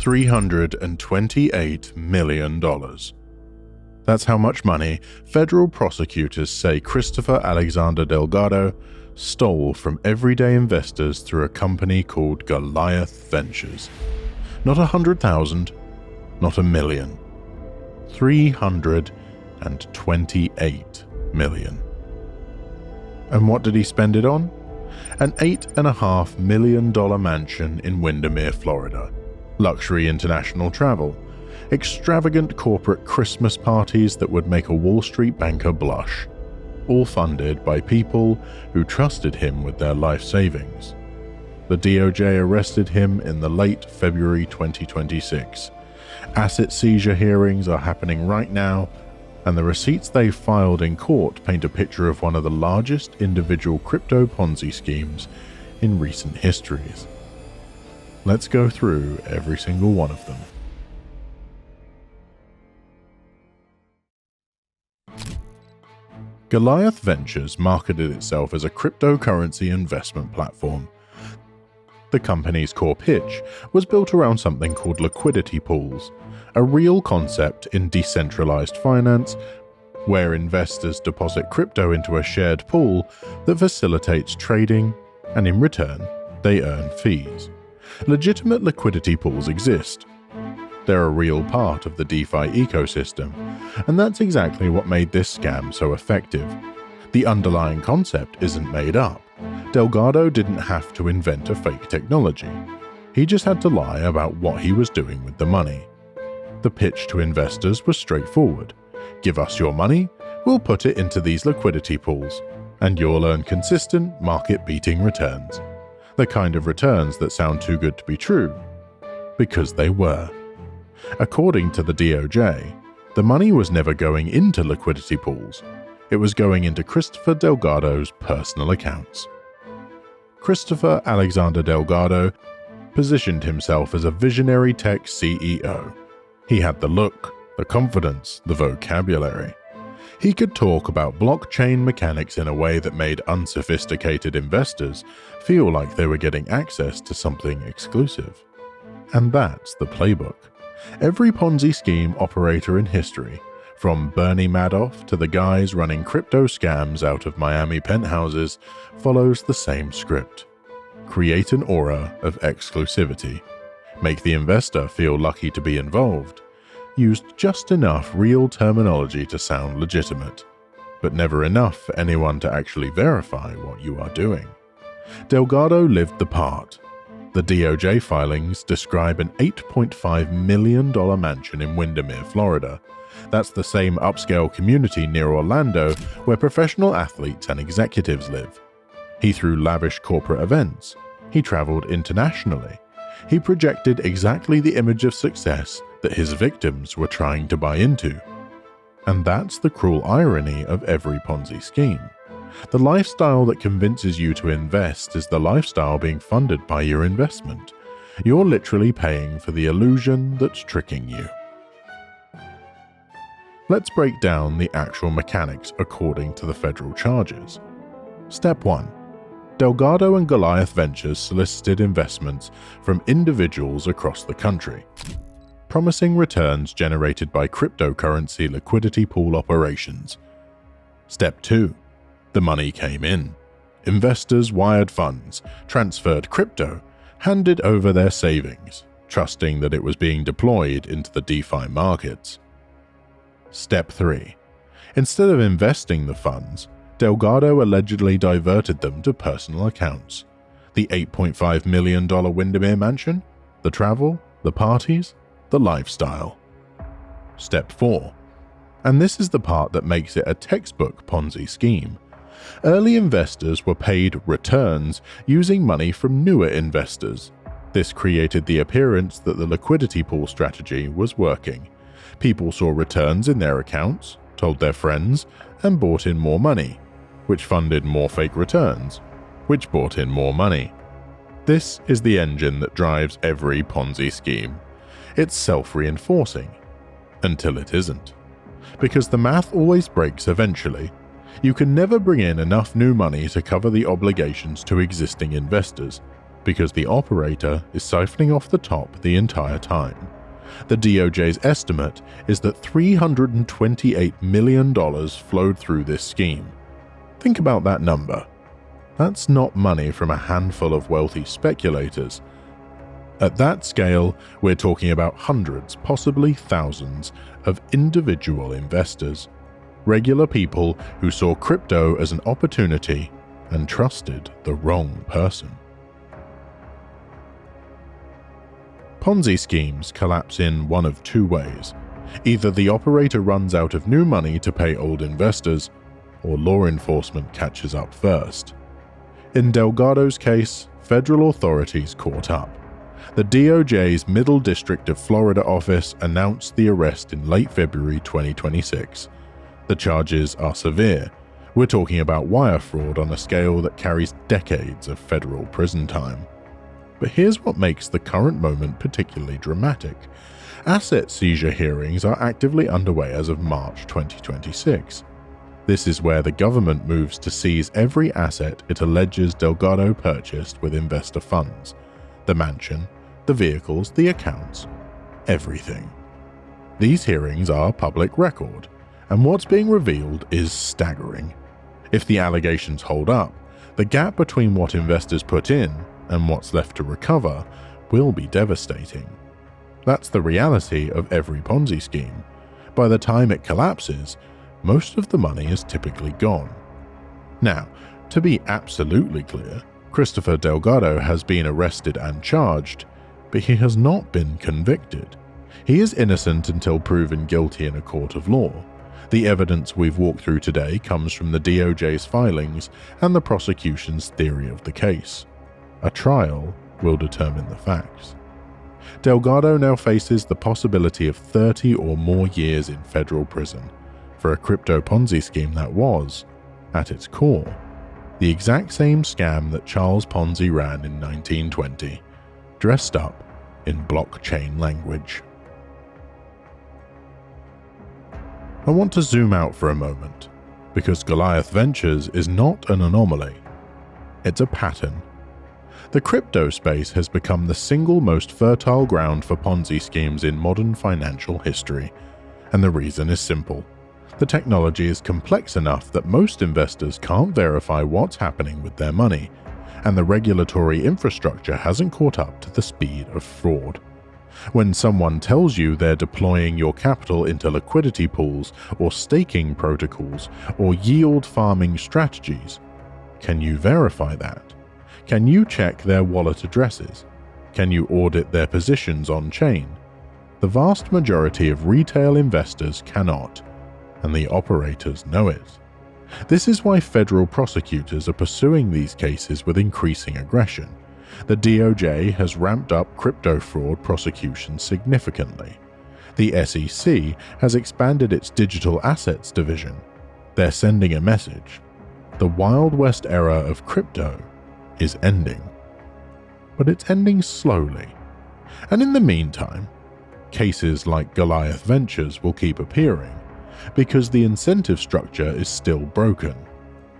$328 million. That's how much money federal prosecutors say Christopher Alexander Delgado stole from everyday investors through a company called Goliath Ventures. Not 100,000, not a million. 328 million. And what did he spend it on? An $8.5 million mansion in Windermere, Florida, luxury international travel, extravagant corporate Christmas parties that would make a Wall Street banker blush, all funded by people who trusted him with their life savings. The DOJ arrested him in the late February 2026. Asset seizure hearings are happening right now, and the receipts they filed in court paint a picture of one of the largest individual crypto Ponzi schemes in recent histories. Let's go through every single one of them. Goliath Ventures marketed itself as a cryptocurrency investment platform. The company's core pitch was built around something called liquidity pools, a real concept in decentralized finance where investors deposit crypto into a shared pool that facilitates trading, and in return, they earn fees. Legitimate liquidity pools exist. They're a real part of the DeFi ecosystem, and that's exactly what made this scam so effective. The underlying concept isn't made up. Delgado didn't have to invent a fake technology. He just had to lie about what he was doing with the money. The pitch to investors was straightforward. Give us your money, we'll put it into these liquidity pools, and you'll earn consistent, market-beating returns. The kind of returns that sound too good to be true, because they were. According to the DOJ, the money was never going into liquidity pools. It was going into Christopher Delgado's personal accounts. Christopher Alexander Delgado positioned himself as a visionary tech CEO. He had the look, the confidence, the vocabulary. He could talk about blockchain mechanics in a way that made unsophisticated investors feel like they were getting access to something exclusive. And that's the playbook. Every Ponzi scheme operator in history, from Bernie Madoff to the guys running crypto scams out of Miami penthouses, follows the same script. Create an aura of exclusivity. Make the investor feel lucky to be involved. Used just enough real terminology to sound legitimate, but never enough for anyone to actually verify what you are doing. Delgado lived the part. The DOJ filings describe an $8.5 million mansion in Windermere, Florida. That's the same upscale community near Orlando where professional athletes and executives live. He threw lavish corporate events. He traveled internationally. He projected exactly the image of success that his victims were trying to buy into. And that's the cruel irony of every Ponzi scheme. The lifestyle that convinces you to invest is the lifestyle being funded by your investment. You're literally paying for the illusion that's tricking you. Let's break down the actual mechanics according to the federal charges. Step 1. Delgado and Goliath Ventures solicited investments from individuals across the country, promising returns generated by cryptocurrency liquidity pool operations. Step 2. The money came in. Investors wired funds, transferred crypto, handed over their savings, trusting that it was being deployed into the DeFi markets. Step 3. Instead of investing the funds, Delgado allegedly diverted them to personal accounts. The $8.5 million Windermere mansion, the travel, the parties, the lifestyle. Step 4. And this is the part that makes it a textbook Ponzi scheme. Early investors were paid returns using money from newer investors. This created the appearance that the liquidity pool strategy was working. People saw returns in their accounts, told their friends, and bought in more money, which funded more fake returns, which brought in more money. This is the engine that drives every Ponzi scheme. It's self-reinforcing, until it isn't. Because the math always breaks eventually. You can never bring in enough new money to cover the obligations to existing investors, because the operator is siphoning off the top the entire time. The DOJ's estimate is that $328 million flowed through this scheme. Think about that number. That's not money from a handful of wealthy speculators. At that scale, we're talking about hundreds, possibly thousands, of individual investors, regular people who saw crypto as an opportunity and trusted the wrong person. Ponzi schemes collapse in one of two ways. Either the operator runs out of new money to pay old investors, or law enforcement catches up first. In Delgado's case, federal authorities caught up. The DOJ's Middle District of Florida office announced the arrest in late February 2026. The charges are severe. We're talking about wire fraud on a scale that carries decades of federal prison time. But here's what makes the current moment particularly dramatic. Asset seizure hearings are actively underway as of March 2026. This is where the government moves to seize every asset it alleges Delgado purchased with investor funds. The mansion, the vehicles, the accounts, everything. These hearings are public record, and what's being revealed is staggering. If the allegations hold up, the gap between what investors put in and what's left to recover will be devastating. That's the reality of every Ponzi scheme. By the time it collapses, most of the money is typically gone. Now, to be absolutely clear, Christopher Delgado has been arrested and charged, but he has not been convicted. He is innocent until proven guilty in a court of law. The evidence we've walked through today comes from the DOJ's filings and the prosecution's theory of the case. A trial will determine the facts. Delgado now faces the possibility of 30 or more years in federal prison for a crypto Ponzi scheme that was, at its core, the exact same scam that Charles Ponzi ran in 1920, dressed up in blockchain language. I want to zoom out for a moment, because Goliath Ventures is not an anomaly. It's a pattern. The crypto space has become the single most fertile ground for Ponzi schemes in modern financial history, and the reason is simple. The technology is complex enough that most investors can't verify what's happening with their money, and the regulatory infrastructure hasn't caught up to the speed of fraud. When someone tells you they're deploying your capital into liquidity pools or staking protocols or yield farming strategies, can you verify that? Can you check their wallet addresses? Can you audit their positions on-chain? The vast majority of retail investors cannot, and the operators know it. This is why federal prosecutors are pursuing these cases with increasing aggression. The DOJ has ramped up crypto fraud prosecution significantly. The SEC has expanded its digital assets division. They're sending a message. The Wild West era of crypto is ending. But it's ending slowly. And in the meantime, cases like Goliath Ventures will keep appearing, because the incentive structure is still broken.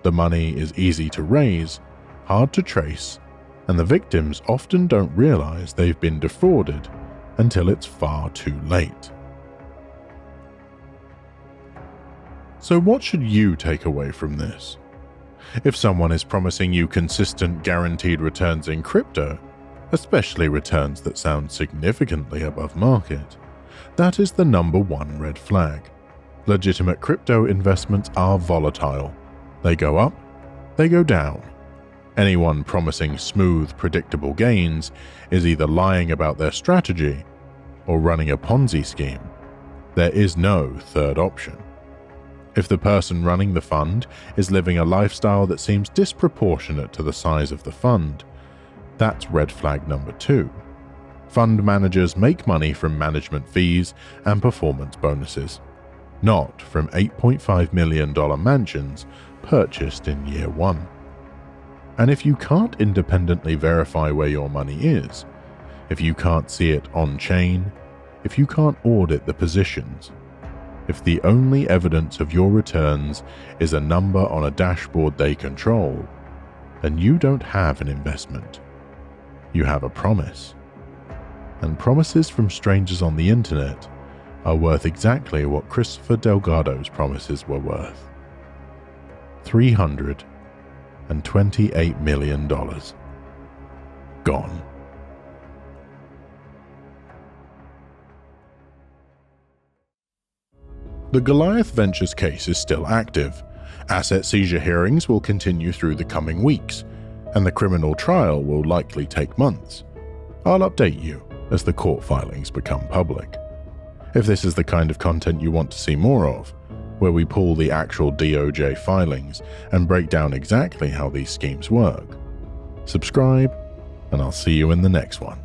The money is easy to raise, hard to trace, and the victims often don't realize they've been defrauded until it's far too late. So what should you take away from this? If someone is promising you consistent guaranteed returns in crypto, especially returns that sound significantly above market, that is the number one red flag. Legitimate crypto investments are volatile. They go up, they go down. Anyone promising smooth, predictable gains is either lying about their strategy or running a Ponzi scheme. There is no third option. If the person running the fund is living a lifestyle that seems disproportionate to the size of the fund, that's red flag number 2. Fund managers make money from management fees and performance bonuses, not from $8.5 million mansions purchased in year 1. And if you can't independently verify where your money is, if you can't see it on-chain, if you can't audit the positions, if the only evidence of your returns is a number on a dashboard they control, then you don't have an investment. you have a promise. And promises from strangers on the internet are worth exactly what Christopher Delgado's promises were worth. $328 million. Gone. The Goliath Ventures case is still active. Asset seizure hearings will continue through the coming weeks, and the criminal trial will likely take months. I'll update you as the court filings become public. If this is the kind of content you want to see more of, where we pull the actual DOJ filings and break down exactly how these schemes work, subscribe, and I'll see you in the next one.